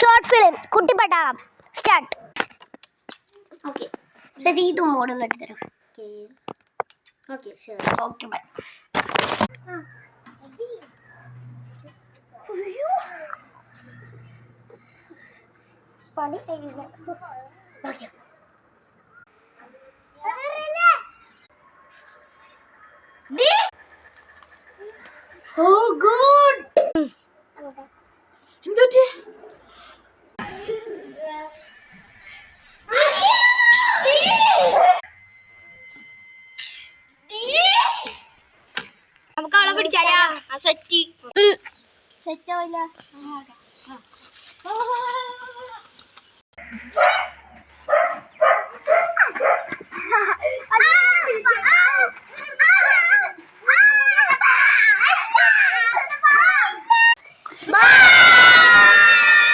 Short film കുട്ടിപ്പട്ടാളം start. Okay ചേച്ചി ഈ തുമ്മോടൊന്ന് എടുത്തരും. Okay ശരി. Okay bye. പണി കഴിയില്ല. Okay Oh good. എന്തുപറ്റി? നമുക്ക് അവളെ പിടിച്ചാലാ? സെറ്റ് സെറ്റ് ആവില്ല.